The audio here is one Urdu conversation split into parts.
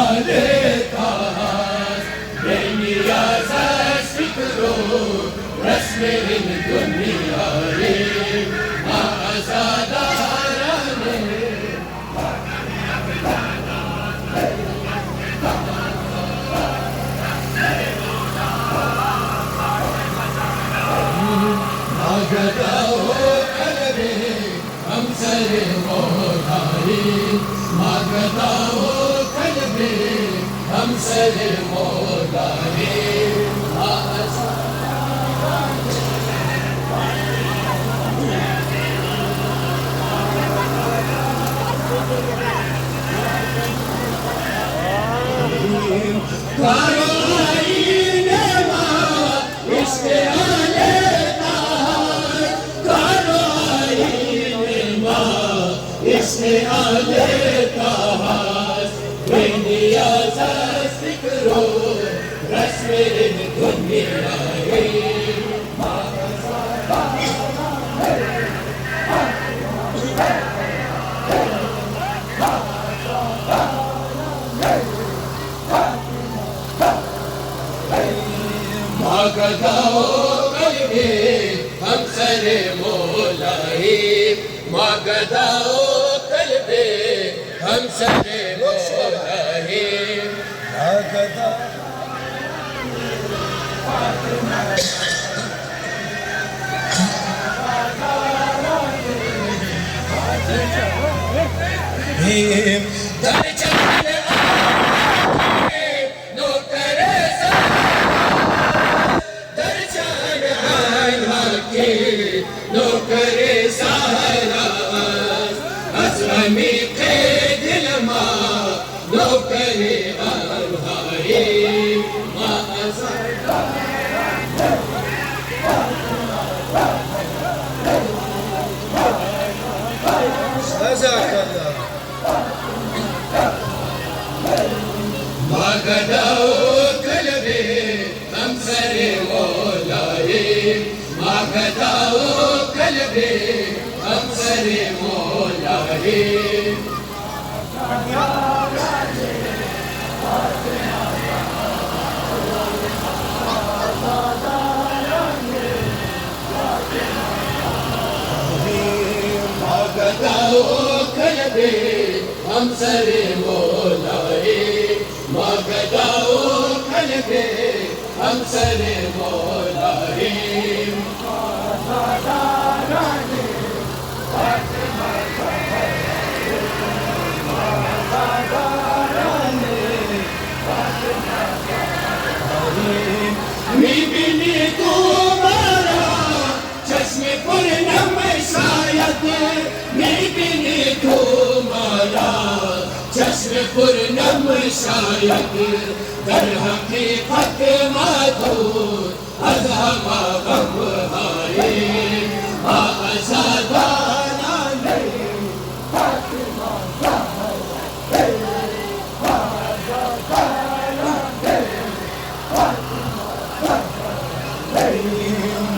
عليك بيني يا فكرو رسم الدنيا ما أزادارني ما قدروا قلبي أمسر مولاي ما قدروا قلبي أمسر مولاي ما اسمي عليك ويني يا فكرو رسم الدنيا ما قدروا قلبي أمسر مولاي ما قدروا قلبي أمسر مولاي ما قدروا نوكري سهرات أسلمي قيد الماء نوكري أنهاري ما جزاك الله ما قدروا قلبي أمسر مولاي ما قدروا قلبي أمسر مولاي ما قدروا قلبي أمسر مولاي ما قدروا قلبي أمسر مولاي میبینی تو مرا چشم پر نم شاید میبینی تو مرا چشم پر نم شاید در حقیقت مدود از همه غمهای ما ازادانانی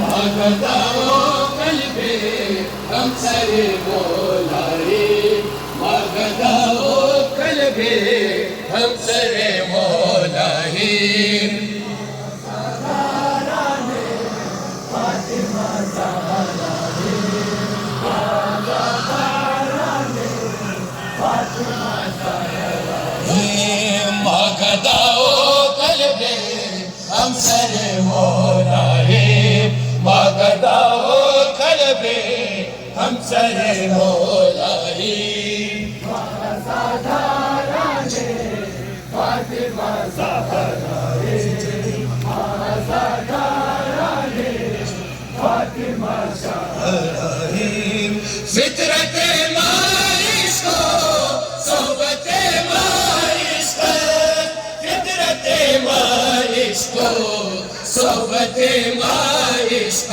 ما قدروا قلبي أمسر مولاي ما قدروا قلبي أمسر مولاي ما قدروا قلبي أمسر مولاي ما قدروا قلبي أمسر مولاي فاطمة زهراء فاطمة زهراء فطرة ما عشق صحبت ما عشق فطرت ما عشق صحبت ما عشق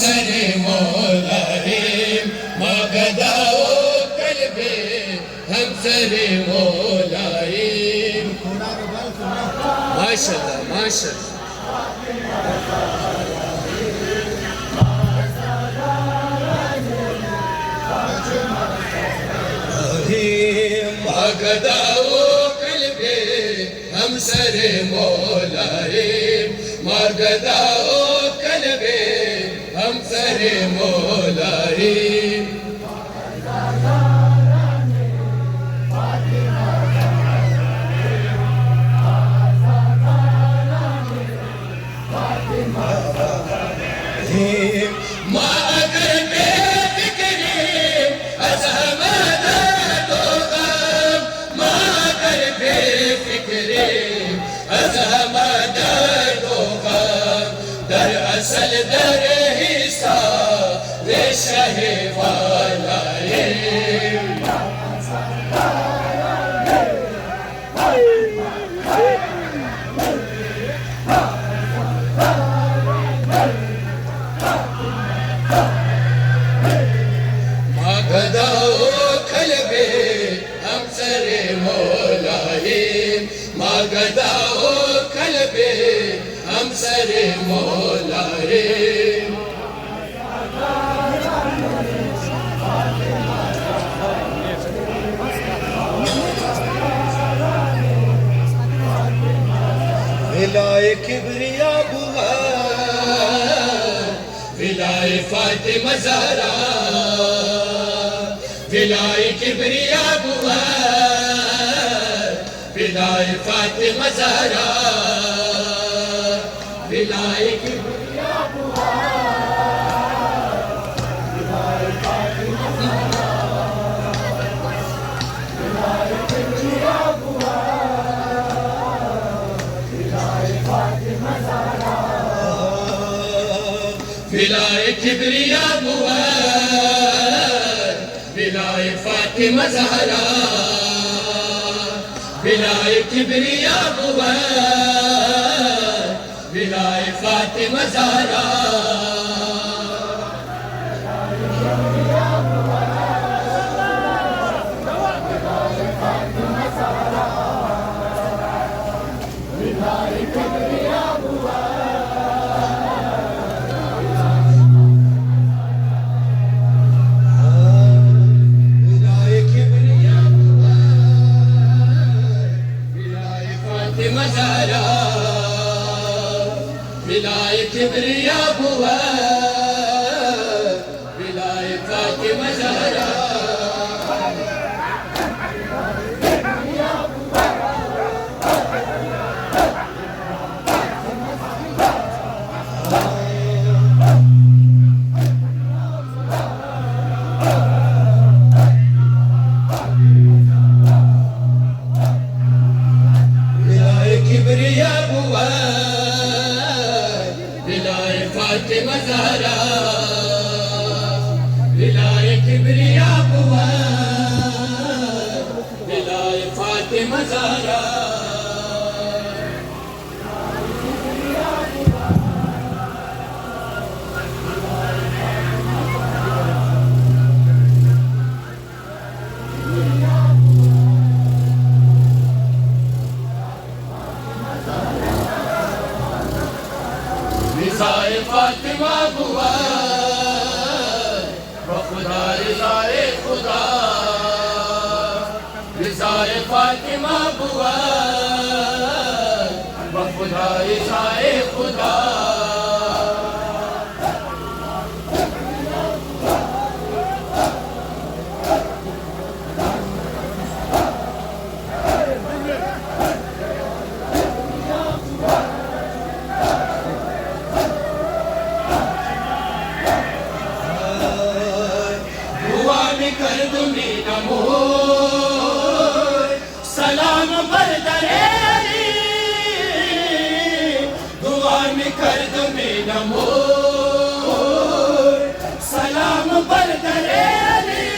سر مولاي ما غدا قلبي هم سر مولاي ما شاء الله ما شاء الله ما غدا قلبي هم سر مولاي ما غدا قلبي هم سر مولاي ما أقر بفكري أزهم دوغم ما أقر بفكري أزهم دوغم در أصل در حساب وشه والای ما غدا قلبي هم سر مولاي ولاي كبرياء بوا ولاي فاطمة زهرا ولاي كبرياء بوا ولاي فاطمة زهرا ولاي كبرياء بوا ولاي فاطمة زهرا ولاي كبرياء بوا ولاي فاطمة زهرا ولاي كبرياء بوا ولاي فاطمة زهرا ولاي كبرياء بوا ولاي فاطمة زهرا ولاي كبرياء بوا ولاي فاطمة زهرا ولاي كبرياء بوا ولاي فاطمة زهرا ولاي كبرياء بوا ولاي فاطمة زهرا رضای فاطمه بود با خدا رضای خدا رضای فاطمه بود با خدا رضای خدا کردمی نمود سلام برداری دعا می کردمی نمود سلام برداری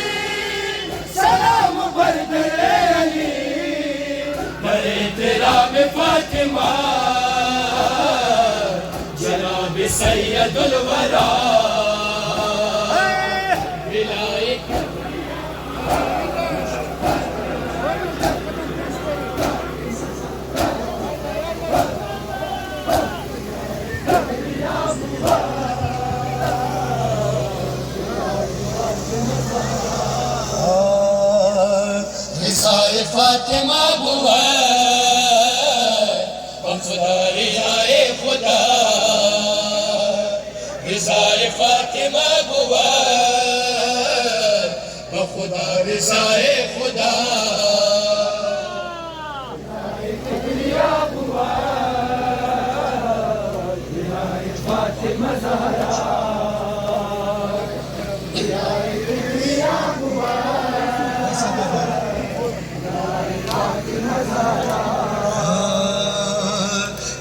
سلام برداری بر احترام فاطمه جناب سید الورا فاطمہ بوا خدا رضائے خدا رضائے فاطمہ بوا خدا رضائے خدا فاطمہ زہرا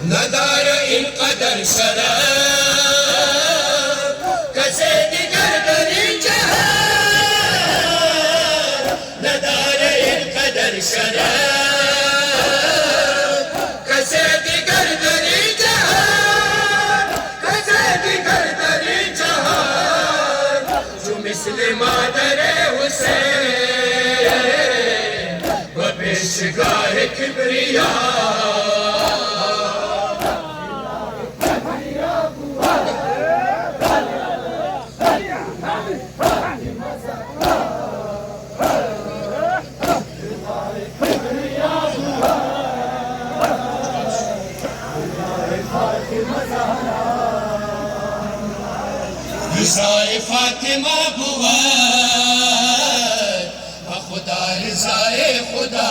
ندار این قدر شراب کسی دیگر در این جهان ندار این قدر شراب کسی دیگر در این جهان کسی دیگر در این جهان جو مثل مادر حسین و پیشگاه کبریا رضائے فاطمہ بوا خدا رضائے خدا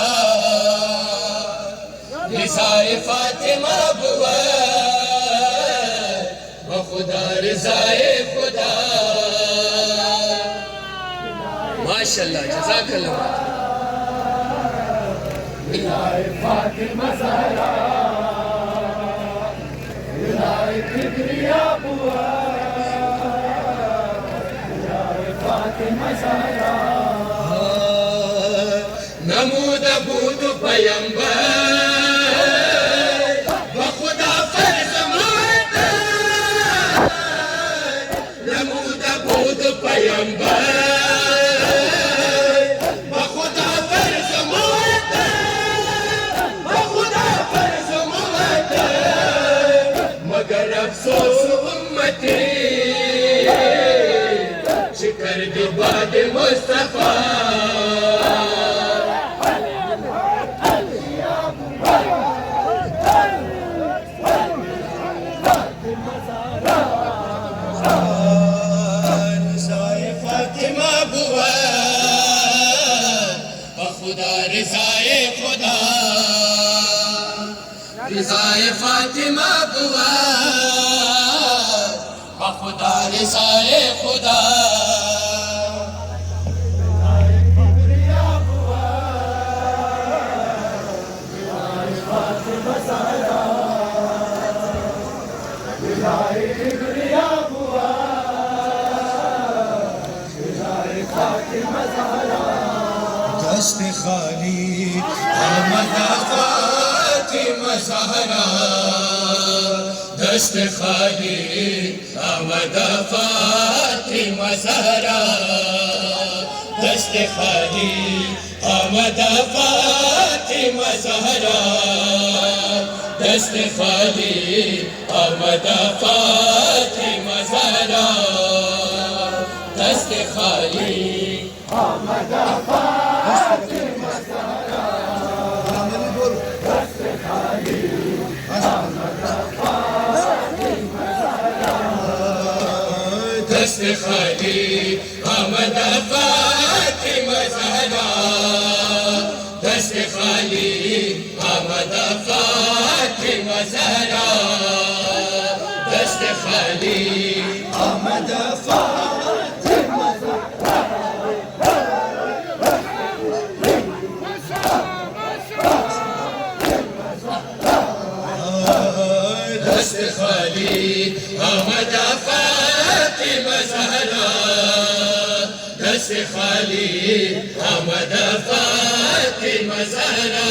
رضائے فاطمہ بوا خدا رضائے خدا ماشاءاللہ جزاک اللہ رضائے فاطمہ زہرا رضائے کبریا بوا نمود بود پیامبر و خدا فرض معتبر نمود بود پیامبر و خدا فرض معتبر و خدا فرض معتبر مگر افسوس امتی کرد باد مصطفی رضائے فاطمہ بوا خدا رضائے خدا رضائے فاطمہ بوا خدا رضائے خدا دست خالی آمد فاطمہ زہرا دست خالی آمد فاطمہ زہرا دست خالی آمد فاطمہ زہرا دست خالی آمد فاطمہ زہرا دست خالی آمد فاطمہ زہرا دست خالی آمد فاطمہ زہرا دست خالی آمد فاطمہ زہرا دست خالی آمد فاطمہ زہرا دست خالی آمد فاطمہ دست خالی آمد فاطمہ زہرا دست خالی آمد فاطمہ زہرا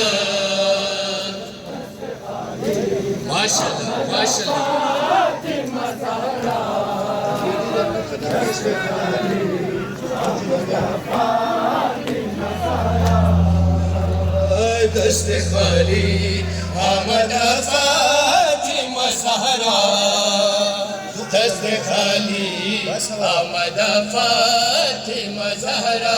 ماشاءاللہ ماشاءاللہ فاطمہ زہرا دست خالی آمد فاطمہ زہرا دست خالی آمد فاطمہ زہرا دست خالی آمد فاطمہ زہرا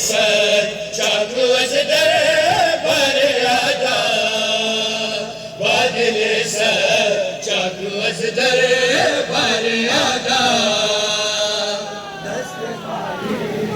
سر چاکو از در بریادا بادل سر چاکو از در بریادا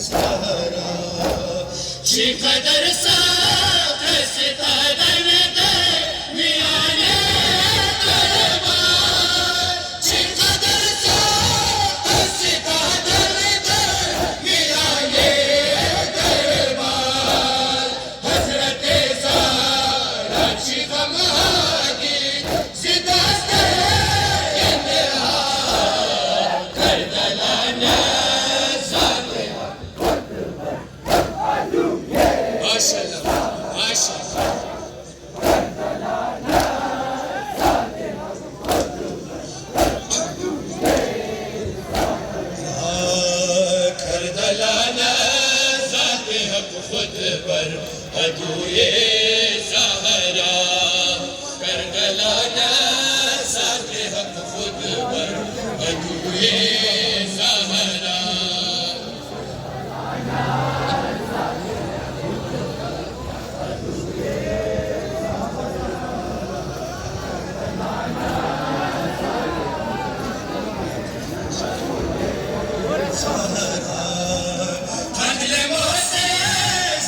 زهرا چی قدر ساخت ستادن در میان دربار چی قدر ساخت ستادن در میان دربار حضرت زهرا چی غم هادی زداست انتها کربلا Maşallah, maşallah. کردلانا ذات حق خود بر عدوی زهرا کردلانا ذات حق خود بر عدوی زهرا قتل موسى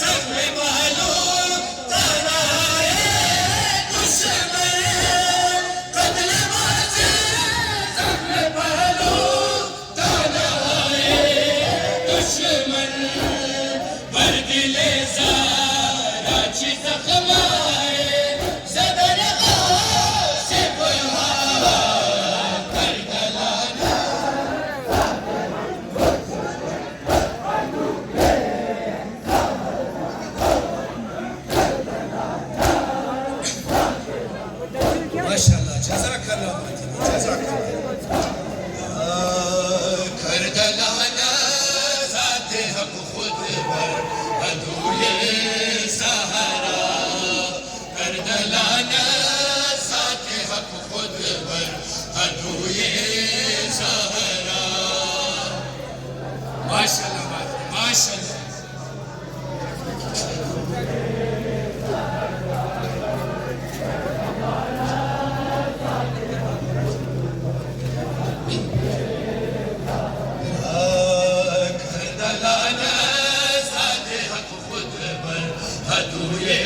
زخم معلوم طلعه دشمن قتل موسى زخم معلوم طلعه دشمن بر دل زهرا چی زخمه زدن آسف ها کردلانا Maşallah, cezakallah Fatime, cezakallah. کردلانا ذات حق خود بر عدوی زهرا کردلانا ذات حق خود بر عدوی زهرا Maşallah, maşallah. کردلانا ذات حق خود بر عدوی